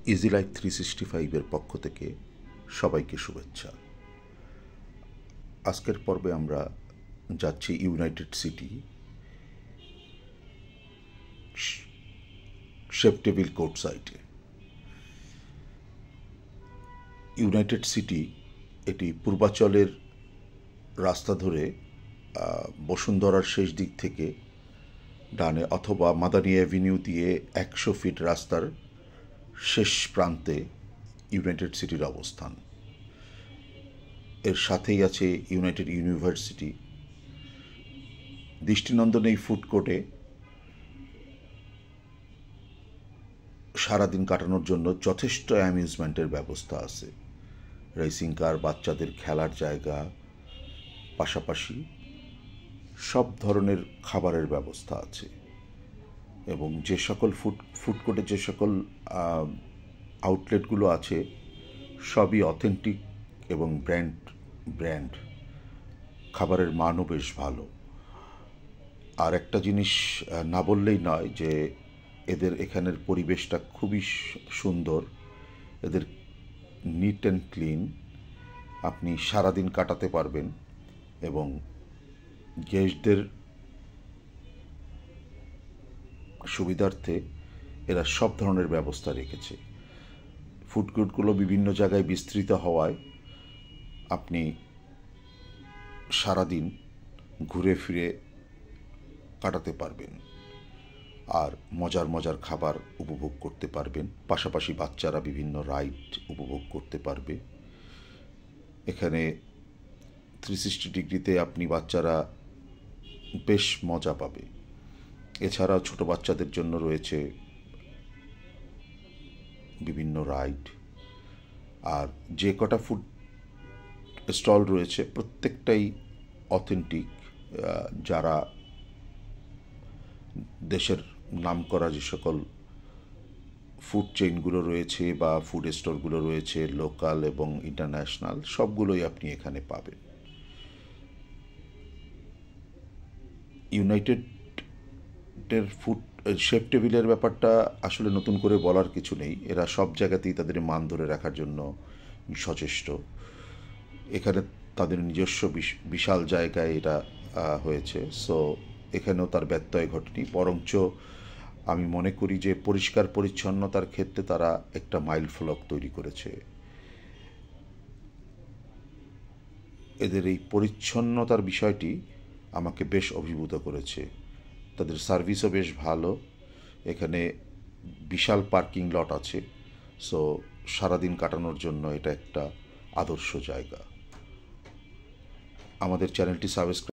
Easy life 365-এর পক্ষ থেকে সবাইকে শুভেচ্ছা। আজকের পর্বে আমরা যাচ্ছি United city, chef table court সাইটে। ইউনাইটেড সিটি এটি পূর্বাচলের রাস্তা ধরে বসুন্ধরার শেষ দিক থেকে ডানে অথবা মাদানী অ্যাভিনিউ দিয়ে 100 ফিট রাস্তার শেষ প্রান্তে ইউনাইটেড সিটির অবস্থান। এর সাথেই আছে ইউনাইটেড ইউনিভার্সিটি। দৃষ্টিনন্দন এই ফুড কোর্টে সারাদিন কাটানোর জন্য যথেষ্ট অ্যামিউজমেন্টের ব্যবস্থা আছে। রেসিং কার, বাচ্চাদের খেলার জায়গা, পাশাপাশি সব ধরনের খাবারের ব্যবস্থা আছে। এবং যে সকল ফুড কোর্টে যে সকল আউটলেটগুলো আছে সবই অথেন্টিক এবং ব্র্যান্ড খাবারের মানও বেশ ভালো। আর একটা জিনিস না বললেই নয় যে এদের এখানের পরিবেশটা খুবই সুন্দর। এদের নিট অ্যান্ড ক্লিন, আপনি সারাদিন কাটাতে পারবেন এবং গেস্টদের সুবিধার্থে এরা সব ধরনের ব্যবস্থা রেখেছে। ফুড কোর্টগুলো বিভিন্ন জায়গায় বিস্তৃত হওয়ায় আপনি সারাদিন ঘুরে ফিরে কাটাতে পারবেন আর মজার খাবার উপভোগ করতে পারবেন। পাশাপাশি বাচ্চারা বিভিন্ন রাইড উপভোগ করতে পারবে। এখানে 360 ডিগ্রিতে আপনি বাচ্চারা বেশ মজা পাবে। এছাড়াও ছোট বাচ্চাদের জন্য রয়েছে বিভিন্ন রাইড। আর যে কটা ফুড স্টল রয়েছে প্রত্যেকটাই অথেন্টিক। যারা দেশের নামকরা যে সকল ফুড চেইনগুলো রয়েছে বা ফুড স্টোরগুলো রয়েছে, লোকাল এবং ইন্টারন্যাশনাল, সবগুলোই আপনি এখানে পাবেন। ইউনাইটেডের শেফ টেবিলের ব্যাপারটা আসলে নতুন করে বলার কিছু নেই। এরা সব জায়গাতেই তাদের মান ধরে রাখার জন্য সচেষ্ট। এখানে তাদের নিজস্ব বিশাল জায়গায় এটা হয়েছে, সো এখানেও তার ব্যত্যয় ঘটেনি। বরঞ্চ আমি মনে করি যে পরিষ্কার পরিচ্ছন্নতার ক্ষেত্রে তারা একটা মাইল ফলক তৈরি করেছে। এদের এই পরিচ্ছন্নতার বিষয়টি আমাকে বেশ অভিভূত করেছে। তাদের সার্ভিসও বেশ ভালো। এখানে বিশাল পার্কিং লট আছে, সো সারাদিন কাটানোর জন্য এটা একটা আদর্শ জায়গা। আমাদের চ্যানেলটি সাবস্ক্রাইব